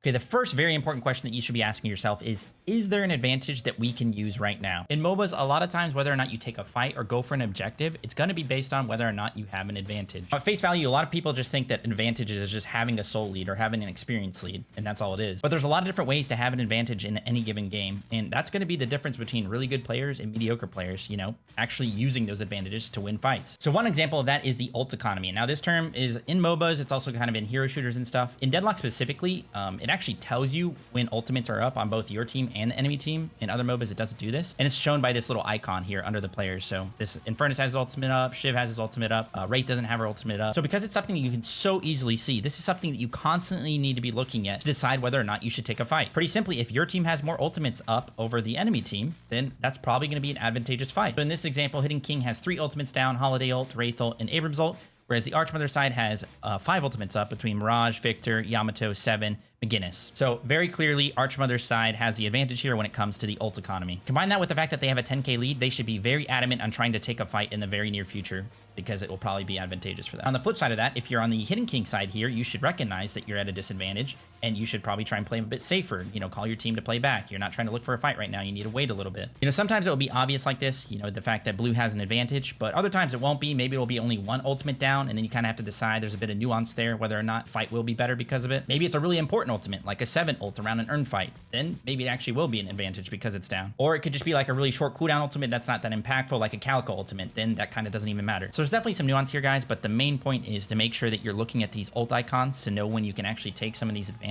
Okay, the first very important question that you should be asking yourself is there an advantage that we can use right now? In MOBAs, a lot of times, whether or not you take a fight or go for an objective, it's going to be based on whether or not you have an advantage. At face value, a lot of people just think that advantages is just having a soul lead or having an experience lead, and that's all it is. But there's a lot of different ways to have an advantage in any given game, and that's going to be the difference between really good players and mediocre players, actually using those advantages to win fights. So one example of that is the ult economy. Now, this term is in MOBAs, it's also kind of in hero shooters and stuff. In Deadlock specifically, it actually tells you when ultimates are up on both your team and the enemy team. In other MOBAs, it doesn't do this. And it's shown by this little icon here under the players. So this Infernus has his ultimate up, Shiv has his ultimate up, Wraith doesn't have her ultimate up. So because it's something that you can so easily see, this is something that you constantly need to be looking at to decide whether or not you should take a fight. Pretty simply, if your team has more ultimates up over the enemy team, then that's probably going to be an advantageous fight. So in this example, Hidden King has 3 ultimates down, Holiday ult, Wraith ult, and Abrams ult, whereas the Archmother side has 5 ultimates up between Mirage, Victor, Yamato, Seven, McGinnis. So very clearly, Archmother's side has the advantage here when it comes to the ult economy. Combine that with the fact that they have a 10k lead, they should be very adamant on trying to take a fight in the very near future because it will probably be advantageous for them. On the flip side of that, if you're on the Hidden King side here, you should recognize that you're at a disadvantage and you should probably try and play a bit safer. Call your team to play back. You're not trying to look for a fight right now. You need to wait a little bit. Sometimes it will be obvious like this, the fact that blue has an advantage, but other times it won't be. Maybe it will be only one ultimate down, and then you kind of have to decide. There's a bit of nuance there, whether or not fight will be better because of it. Maybe it's a really important ultimate, like a 7 ult around an earn fight. Then maybe it actually will be an advantage because it's down. Or it could just be like a really short cooldown ultimate that's not that impactful, like a Calico ultimate. Then that kind of doesn't even matter. So there's definitely some nuance here, guys, but the main point is to make sure that you're looking at these ult icons to know when you can actually take some of these advantages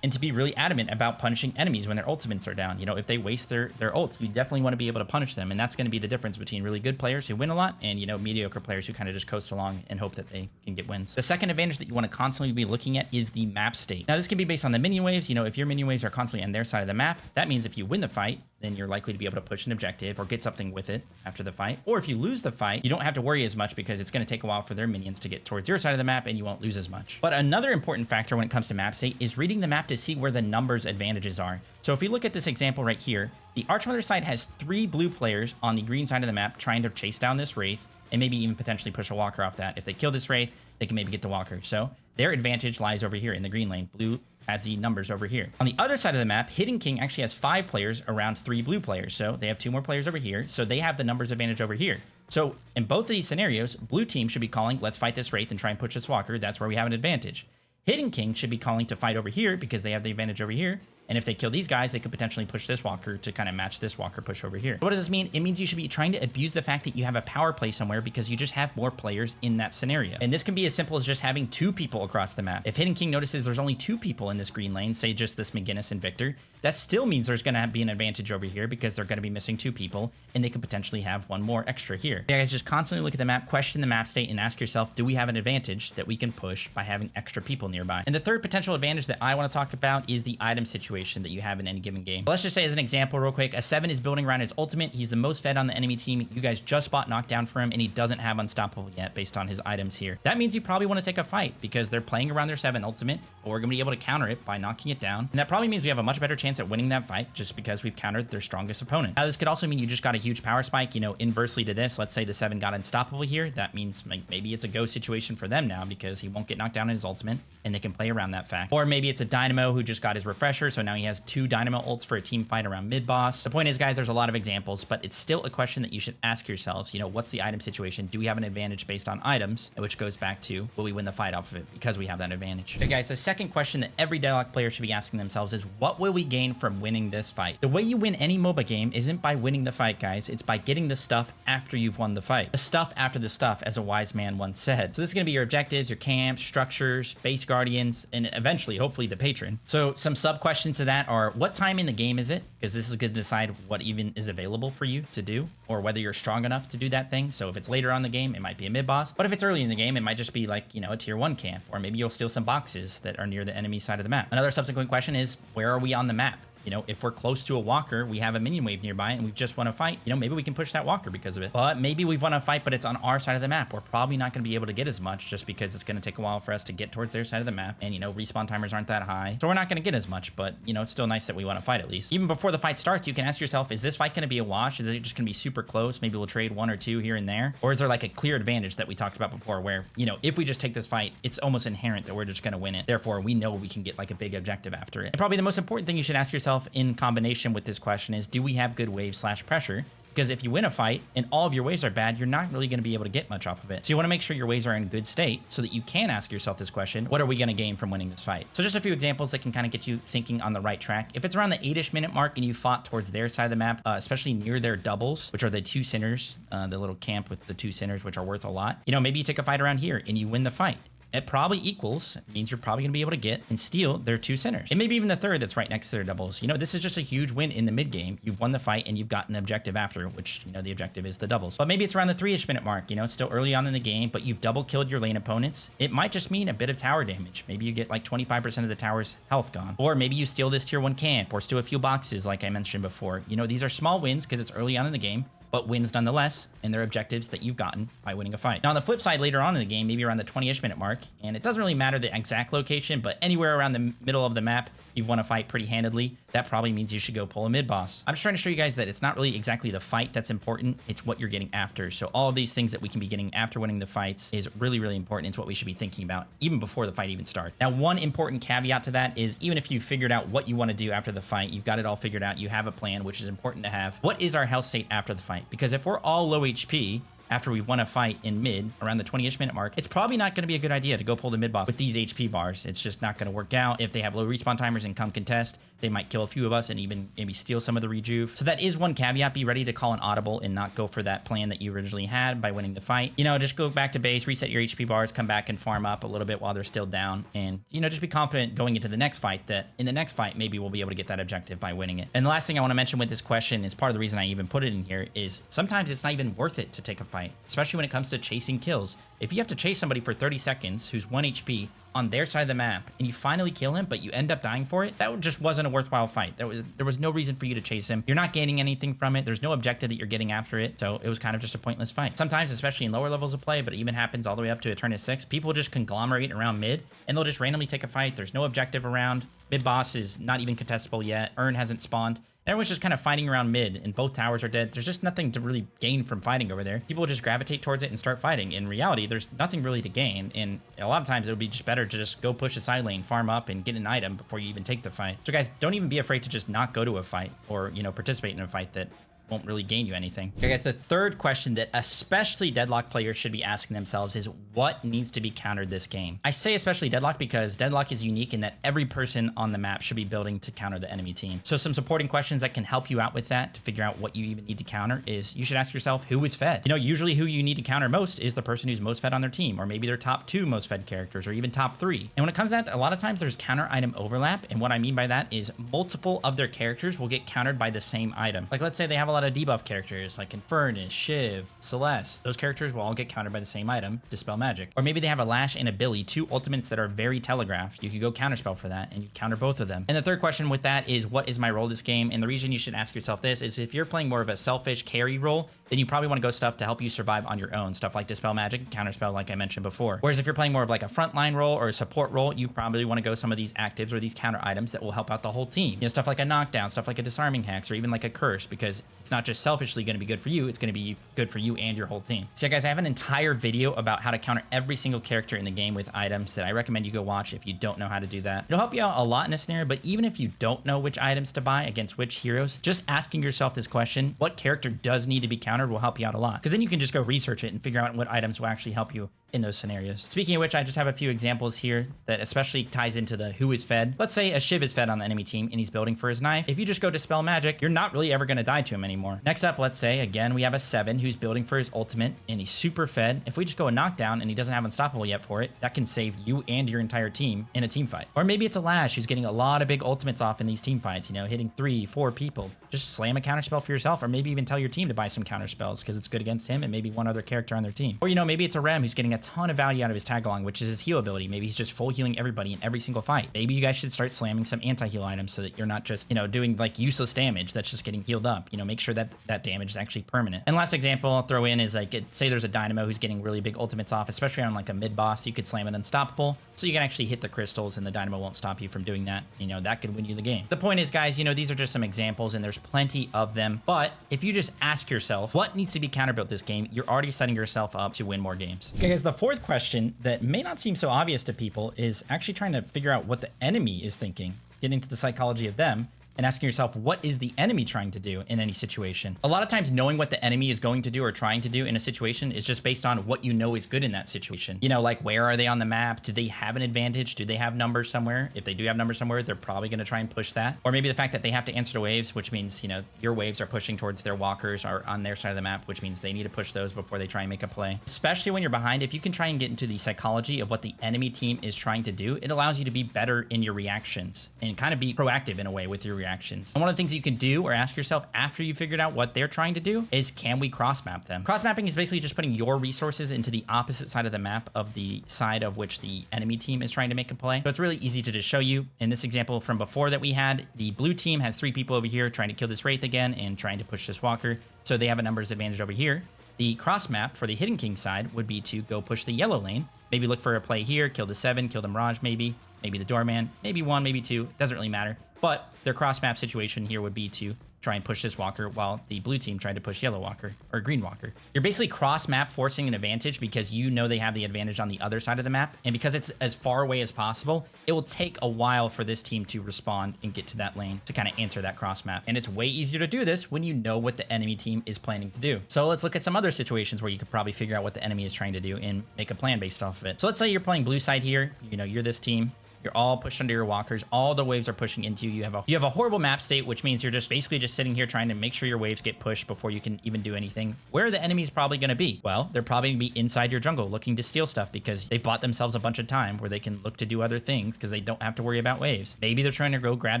and to be really adamant about punishing enemies when their ultimates are down. If they waste their ults, you definitely want to be able to punish them, and that's going to be the difference between really good players who win a lot and mediocre players who kind of just coast along and hope that they can get wins. The second advantage that you want to constantly be looking at is the map state. Now, this can be based on the minion waves. If your minion waves are constantly on their side of the map, that means if you win the fight, then you're likely to be able to push an objective or get something with it after the fight. Or if you lose the fight, you don't have to worry as much because it's going to take a while for their minions to get towards your side of the map and you won't lose as much. But another important factor when it comes to map state is reading the map to see where the numbers advantages are. So if we look at this example right here, the Archmother side has 3 blue players on the green side of the map trying to chase down this Wraith and maybe even potentially push a Walker off that. If they kill this Wraith, they can maybe get the Walker. So their advantage lies over here in the green lane. Blue has the numbers over here. On the other side of the map, Hidden King actually has 5 players around 3 blue players. So they have 2 more players over here. So they have the numbers advantage over here. So in both of these scenarios, blue team should be calling, let's fight this Wraith and try and push this Walker. That's where we have an advantage. Hidden King should be calling to fight over here because they have the advantage over here. And if they kill these guys, they could potentially push this Walker to kind of match this Walker push over here. What does this mean? It means you should be trying to abuse the fact that you have a power play somewhere because you just have more players in that scenario. And this can be as simple as just having 2 people across the map. If Hidden King notices there's only 2 people in this green lane, say just this McGinnis and Victor, that still means there's going to be an advantage over here because they're going to be missing 2 people and they could potentially have 1 more extra here. You guys just constantly look at the map, question the map state, and ask yourself, do we have an advantage that we can push by having extra people nearby? And the third potential advantage that I want to talk about is the item situation that you have in any given game. Let's just say as an example real quick, a 7 is building around his ultimate. He's the most fed on the enemy team. You guys just bought knockdown for him and he doesn't have unstoppable yet based on his items here. That means you probably want to take a fight because they're playing around their 7 ultimate, but we're going to be able to counter it by knocking it down. And that probably means we have a much better chance at winning that fight just because we've countered their strongest opponent. Now this could also mean you just got a huge power spike, inversely to this. Let's say the 7 got unstoppable here. That means maybe it's a go situation for them now because he won't get knocked down in his ultimate and they can play around that fact. Or maybe it's a Dynamo who just got his refresher, so now he has 2 Dynamo ults for a team fight around mid-boss. The point is, guys, there's a lot of examples, but it's still a question that you should ask yourselves, what's the item situation? Do we have an advantage based on items? Which goes back to, will we win the fight off of it because we have that advantage? Okay, guys, the second question that every Deadlock player should be asking themselves is, what will we gain from winning this fight? The way you win any MOBA game isn't by winning the fight, guys. It's by getting the stuff after you've won the fight. The stuff after the stuff, as a wise man once said. So this is going to be your objectives, your camps, structures, base guardians, and eventually, hopefully, the patron. So some sub questions to that are, what time in the game is it? Because this is going to decide what even is available for you to do or whether you're strong enough to do that thing. So if it's later on the game, it might be a mid-boss. But if it's early in the game, it might just be like, a tier 1 camp, or maybe you'll steal some boxes that are near the enemy side of the map. Another subsequent question is, where are we on the map? You know, if we're close to a walker, we have a minion wave nearby and we've just won a fight, you know, maybe we can push that walker because of it. But maybe we've won a fight, but it's on our side of the map. We're probably not going to be able to get as much just because it's going to take a while for us to get towards their side of the map. And, you know, respawn timers aren't that high. So we're not going to get as much, but, you know, it's still nice that we want to fight at least. Even before the fight starts, you can ask yourself, is this fight going to be a wash? Is it just going to be super close? Maybe we'll trade 1 or 2 here and there. Or is there like a clear advantage that we talked about before where, you know, if we just take this fight, it's almost inherent that we're just going to win it. Therefore, we know we can get like a big objective after it. And probably the most important thing you should ask yourself in combination with this question is, do we have good wave/pressure? Because if you win a fight and all of your waves are bad, you're not really going to be able to get much off of it. So you want to make sure your waves are in good state so that you can ask yourself this question, what are we going to gain from winning this fight? So just a few examples that can kind of get you thinking on the right track. If it's around the 8-ish minute mark and you fought towards their side of the map, especially near their doubles, which are the 2 centers, the little camp with the 2 centers, which are worth a lot. You know, maybe you take a fight around here and you win the fight. It probably equals, means you're probably going to be able to get and steal their 2 centers. And maybe even the 3rd that's right next to their doubles. You know, this is just a huge win in the mid game. You've won the fight and you've got an objective after, which, you know, the objective is the doubles. But maybe it's around the 3-ish minute mark. You know, it's still early on in the game, but you've double killed your lane opponents. It might just mean a bit of tower damage. Maybe you get like 25% of the tower's health gone. Or maybe you steal this tier 1 camp or steal a few boxes like I mentioned before. You know, these are small wins because it's early on in the game, but wins nonetheless, and they're objectives that you've gotten by winning a fight. Now, on the flip side, later on in the game, maybe around the 20-ish minute mark, and it doesn't really matter the exact location, but anywhere around the middle of the map, you've won a fight pretty handedly. That probably means you should go pull a mid boss. I'm just trying to show you guys that it's not really exactly the fight that's important, it's what you're getting after. So all of these things that we can be getting after winning the fights is really, really important. It's what we should be thinking about even before the fight even starts. Now, one important caveat to that is even if you figured out what you want to do after the fight, you've got it all figured out, you have a plan, which is important to have. What is our health state after the fight? Because if we're all low HP, after we've won a fight in mid around the 20-ish minute mark, it's probably not going to be a good idea to go pull the mid boss with these HP bars. It's just not going to work out. If they have low respawn timers and come contest, they might kill a few of us and even maybe steal some of the rejuve. So that is one caveat. Be ready to call an audible and not go for that plan that you originally had by winning the fight. You know, just go back to base, reset your HP bars, come back and farm up a little bit while they're still down. And, you know, just be confident going into the next fight that in the next fight, maybe we'll be able to get that objective by winning it. And the last thing I want to mention with this question is part of the reason I even put it in here is sometimes it's not even worth it to take a fight, especially when it comes to chasing kills. If you have to chase somebody for 30 seconds who's 1 HP on their side of the map and you finally kill him, but you end up dying for it, that just wasn't a worthwhile fight. There was no reason for you to chase him. You're not gaining anything from it. There's no objective that you're getting after it. So it was kind of just a pointless fight. Sometimes, especially in lower levels of play, but it even happens all the way up to a turn of 6, people just conglomerate around mid and they'll just randomly take a fight. There's no objective around. Mid boss is not even contestable yet. Urn hasn't spawned. Everyone's just kind of fighting around mid and both towers are dead. There's just nothing to really gain from fighting over there. People will just gravitate towards it and start fighting. In reality, there's nothing really to gain. And a lot of times it would be just better to just go push a side lane, farm up and get an item before you even take the fight. So guys, don't even be afraid to just not go to a fight or, you know, participate in a fight that won't really gain you anything. Okay, guys, the third question that especially Deadlock players should be asking themselves is what needs to be countered this game? I say especially Deadlock because Deadlock is unique in that every person on the map should be building to counter the enemy team. So some supporting questions that can help you out with that to figure out what you even need to counter is you should ask yourself who is fed. You know, usually who you need to counter most is the person who's most fed on their team, or maybe their top 2 most fed characters, or even top 3. And when it comes to that, a lot of times there's counter item overlap. And what I mean by that is multiple of their characters will get countered by the same item. Like let's say they have a lot of debuff characters like Infernus, Shiv, Celeste. Those characters will all get countered by the same item, Dispel Magic. Or maybe they have a Lash and a Billy, 2 ultimates that are very telegraphed. You could go counterspell for that and you counter both of them. And the third question with that is what is my role this game? And the reason you should ask yourself this is if you're playing more of a selfish carry role, then you probably want to go stuff to help you survive on your own. Stuff like Dispel Magic, Counterspell, like I mentioned before. Whereas if you're playing more of like a frontline role or a support role, you probably want to go some of these actives or these counter items that will help out the whole team. You know, stuff like a knockdown, stuff like a disarming hex, or even like a curse, because it's not just selfishly going to be good for you, it's going to be good for you and your whole team. So yeah, guys, I have an entire video about how to counter every single character in the game with items that I recommend you go watch if you don't know how to do that. It'll help you out a lot in this scenario, but even if you don't know which items to buy against which heroes, just asking yourself this question, what character does need to be countered, will help you out a lot. Because then you can just go research it and figure out what items will actually help you in those scenarios. Speaking of which, I just have a few examples here that especially ties into the who is fed. Let's say a Shiv is fed on the enemy team and he's building for his knife. If you just go Dispel Magic, you're not really ever going to die to him anymore. Next up, let's say, again, we have a 7 who's building for his ultimate and he's super fed. If we just go a knockdown and he doesn't have Unstoppable yet for it, that can save you and your entire team in a team fight. Or maybe it's a Lash who's getting a lot of big ultimates off in these team fights, you know, hitting 3, 4 people. Just slam a counterspell for yourself, or maybe even tell your team to buy some counterspells because it's good against him and maybe one other character on their team. Or, you know, maybe it's a Rem who's getting a ton of value out of his tag along, which is his heal ability. Maybe he's just full healing everybody in every single fight. Maybe you guys should start slamming some anti-heal items so that you're not just, doing like useless damage that's just getting healed up. Make sure that that damage is actually permanent. And last example I'll throw in is like, say there's a Dynamo who's getting really big ultimates off, especially on like a mid boss. You could slam it unstoppable, so you can actually hit the crystals and the Dynamo won't stop you from doing that. That could win you the game. The point is, guys, these are just some examples and there's plenty of them. But if you just ask yourself what needs to be counterbuilt this game, you're already setting yourself up to win more games. Okay, guys, the fourth question that may not seem so obvious to people is actually trying to figure out what the enemy is thinking, getting to the psychology of them, and asking yourself, what is the enemy trying to do in any situation? A lot of times knowing what the enemy is going to do or trying to do in a situation is just based on what you know is good in that situation. Like where are they on the map? Do they have an advantage? Do they have numbers somewhere? If they do have numbers somewhere, they're probably going to try and push that. Or maybe the fact that they have to answer to waves, which means, your waves are pushing towards their walkers or on their side of the map, which means they need to push those before they try and make a play. Especially when you're behind, if you can try and get into the psychology of what the enemy team is trying to do, it allows you to be better in your reactions and kind of be proactive in a way with your reactions. And one of the things you can do or ask yourself after you figured out what they're trying to do is, can we cross map them? Cross mapping is basically just putting your resources into the opposite side of the map of the side of which the enemy team is trying to make a play. So it's really easy to just show you. In this example from before that we had, the blue team has 3 people over here trying to kill this Wraith again and trying to push this Walker. So they have a numbers advantage over here. The cross map for the Hidden King side would be to go push the yellow lane. Maybe look for a play here, kill the 7, kill the Mirage maybe the Doorman, maybe 1, maybe 2, doesn't really matter. But their cross map situation here would be to try and push this Walker while the blue team tried to push yellow Walker or green Walker. You're basically cross map forcing an advantage because they have the advantage on the other side of the map. And because it's as far away as possible, it will take a while for this team to respond and get to that lane to kind of answer that cross map. And it's way easier to do this when you know what the enemy team is planning to do. So let's look at some other situations where you could probably figure out what the enemy is trying to do and make a plan based off of it. So let's say you're playing blue side here. You're this team. You're all pushed under your walkers. All the waves are pushing into you. You have a horrible map state, which means you're just basically just sitting here trying to make sure your waves get pushed before you can even do anything. Where are the enemies probably going to be? Well, they're probably going to be inside your jungle looking to steal stuff because they've bought themselves a bunch of time where they can look to do other things because they don't have to worry about waves. Maybe they're trying to go grab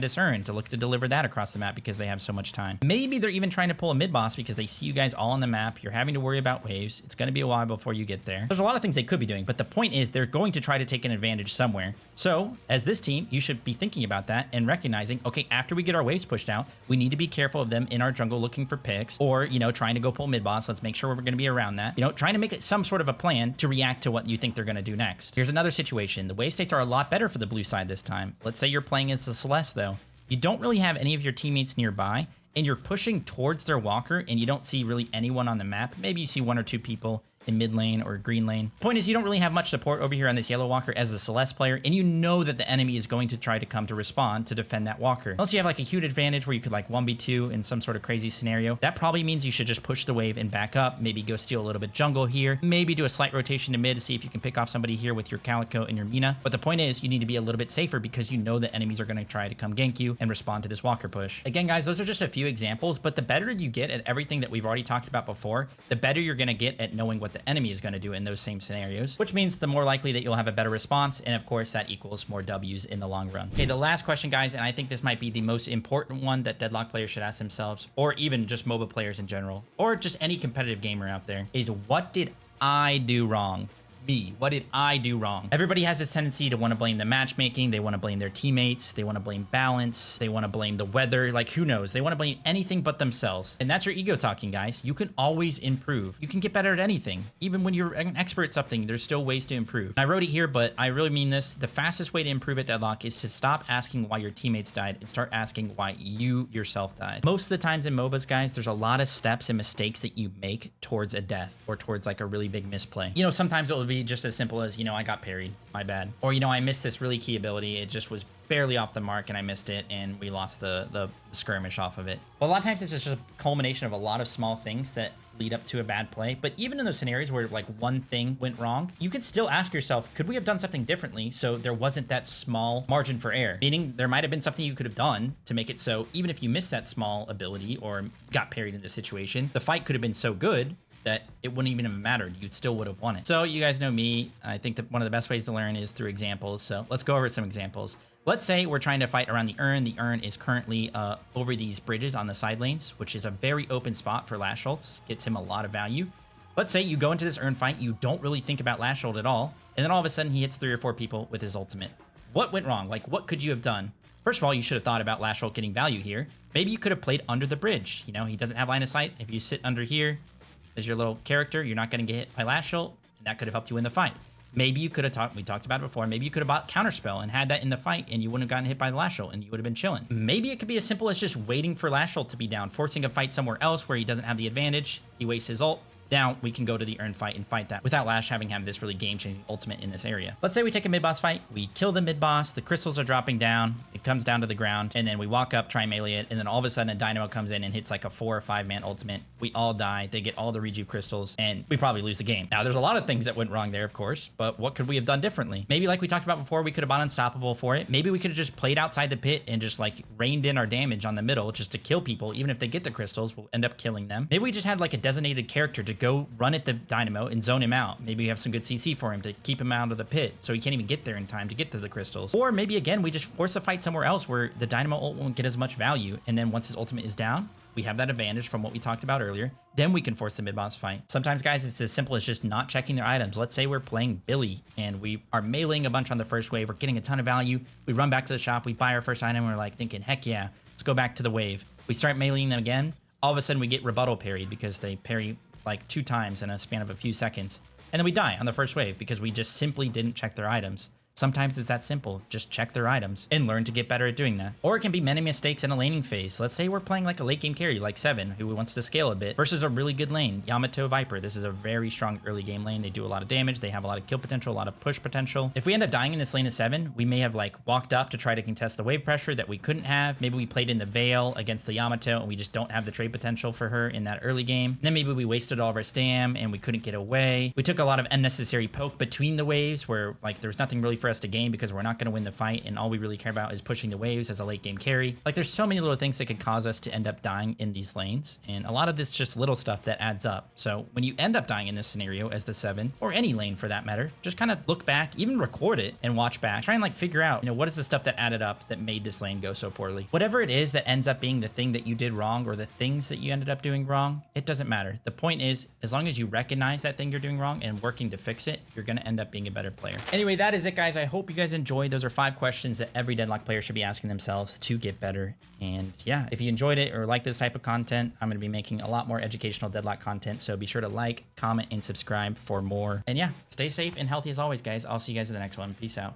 this urn to look to deliver that across the map because they have so much time. Maybe they're even trying to pull a mid boss because they see you guys all on the map. You're having to worry about waves. It's going to be a while before you get there. There's a lot of things they could be doing, but the point is they're going to try to take an advantage somewhere. So as this team, you should be thinking about that and recognizing, okay, after we get our waves pushed out, we need to be careful of them in our jungle looking for picks or, trying to go pull mid boss. Let's make sure we're going to be around that, trying to make it some sort of a plan to react to what you think they're going to do next. Here's another situation. The wave states are a lot better for the blue side this time. Let's say you're playing as the Celeste though. You don't really have any of your teammates nearby and you're pushing towards their walker and you don't see really anyone on the map. Maybe you see 1 or 2 people in mid lane or green lane. Point is, you don't really have much support over here on this yellow walker as the Celeste player, and you know that the enemy is going to try to come to respond to defend that walker. Unless you have like a huge advantage where you could like 1v2 in some sort of crazy scenario, that probably means you should just push the wave and back up, maybe go steal a little bit jungle here, maybe do a slight rotation to mid to see if you can pick off somebody here with your Calico and your Mina. But the point is, you need to be a little bit safer because you know the enemies are going to try to come gank you and respond to this walker push. Again, guys, those are just a few examples, but the better you get at everything that we've already talked about before, the better you're going to get at knowing what the enemy is going to do in those same scenarios, which means the more likely that you'll have a better response. And of course, that equals more W's in the long run. Okay, the last question, guys, and I think this might be the most important one that Deadlock players should ask themselves, or even just MOBA players in general, or just any competitive gamer out there, is what did I do wrong? Me. What did I do wrong? Everybody has this tendency to want to blame the matchmaking. They want to blame their teammates. They want to blame balance. They want to blame the weather. Like, who knows? They want to blame anything but themselves. And that's your ego talking, guys. You can always improve. You can get better at anything. Even when you're an expert at something, there's still ways to improve. I wrote it here, but I really mean this. The fastest way to improve at Deadlock is to stop asking why your teammates died and start asking why you yourself died. Most of the times in MOBAs, guys, there's a lot of steps and mistakes that you make towards a death or towards like a really big misplay. Sometimes it will be just as simple as, I got parried, my bad. Or, I missed this really key ability. It just was barely off the mark and I missed it and we lost the skirmish off of it. But a lot of times it's just a culmination of a lot of small things that lead up to a bad play. But even in those scenarios where like one thing went wrong, you could still ask yourself, could we have done something differently so there wasn't that small margin for error? Meaning there might have been something you could have done to make it so even if you missed that small ability or got parried in this situation, the fight could have been so good that it wouldn't even have mattered. You still would have won it. So you guys know me. I think that one of the best ways to learn is through examples. So let's go over some examples. Let's say we're trying to fight around the urn. The urn is currently over these bridges on the side lanes, which is a very open spot for Lash ults. Gets him a lot of value. Let's say you go into this earn fight, you don't really think about Last Ult at all, and then all of a sudden he hits 3 or 4 people with his ultimate. What went wrong? Like, what could you have done? First of all, you should have thought about Last Ult getting value here. Maybe you could have played under the bridge. You know, he doesn't have line of sight. If you sit under here as your little character, you're not going to get hit by Last Ult, and that could have helped you win the fight. Maybe you could have we talked about it before, maybe you could have bought Counterspell and had that in the fight and you wouldn't have gotten hit by the Last Ult and you would have been chilling. Maybe it could be as simple as just waiting for Last Ult to be down, forcing a fight somewhere else where he doesn't have the advantage. He wastes his ult. Now we can go to the earn fight and fight that without Lash having this really game-changing ultimate in this area. Let's say we take a mid-boss fight, we kill the mid-boss, the crystals are dropping down, it comes down to the ground, and then we walk up, try melee it, and then all of a sudden a dynamo comes in and hits like a 4 or 5 man ultimate. We all die, they get all the rejuve crystals, and we probably lose the game. Now there's a lot of things that went wrong there, of course, but what could we have done differently? Maybe like we talked about before, we could have bought Unstoppable for it. Maybe we could have just played outside the pit and just like reined in our damage on the middle just to kill people. Even if they get the crystals, we'll end up killing them. Maybe we just had like a designated character to go run at the dynamo and zone him out. Maybe we have some good CC for him to keep him out of the pit so he can't even get there in time to get to the crystals. Or maybe again, we just force a fight somewhere else where the dynamo ult won't get as much value, and then once his ultimate is down, we have that advantage from what we talked about earlier. Then we can force the mid-boss fight. Sometimes, guys, it's as simple as just not checking their items. Let's say we're playing Billy and we are meleeing a bunch on the first wave. We're getting a ton of value. We run back to the shop. We buy our first item. And we're like thinking, heck yeah, let's go back to the wave. We start meleeing them again. All of a sudden, we get rebuttal parried because they parry like 2 times in a span of a few seconds. And then we die on the first wave because we just simply didn't check their items. Sometimes it's that simple. Just check their items and learn to get better at doing that. Or it can be many mistakes in a laning phase. Let's say we're playing like a late game carry like Seven, who wants to scale a bit, versus a really good lane, Yamato Viper. This is a very strong early game lane. They do a lot of damage. They have a lot of kill potential, a lot of push potential. If we end up dying in this lane of Seven, we may have like walked up to try to contest the wave pressure that we couldn't have. Maybe we played in the Veil against the Yamato and we just don't have the trade potential for her in that early game. And then maybe we wasted all of our stam and we couldn't get away. We took a lot of unnecessary poke between the waves where like there was nothing really for us to gain because we're not going to win the fight and all we really care about is pushing the waves as a late game carry. Like there's so many little things that could cause us to end up dying in these lanes, and a lot of this just little stuff that adds up. So when you end up dying in this scenario as the Seven, or any lane for that matter, just kind of look back, even record it and watch back, try and like figure out, you know, what is the stuff that added up that made this lane go so poorly. Whatever it is that ends up being the thing that you did wrong or the things that you ended up doing wrong, it doesn't matter. The point is, as long as you recognize that thing you're doing wrong and working to fix it, you're going to end up being a better player. Anyway, that is it, guys. I hope you guys enjoyed. Those are 5 questions that every Deadlock player should be asking themselves to get better. And yeah, if you enjoyed it or like this type of content, I'm going to be making a lot more educational Deadlock content. So be sure to like, comment, and subscribe for more. And yeah, stay safe and healthy as always, guys. I'll see you guys in the next one. Peace out.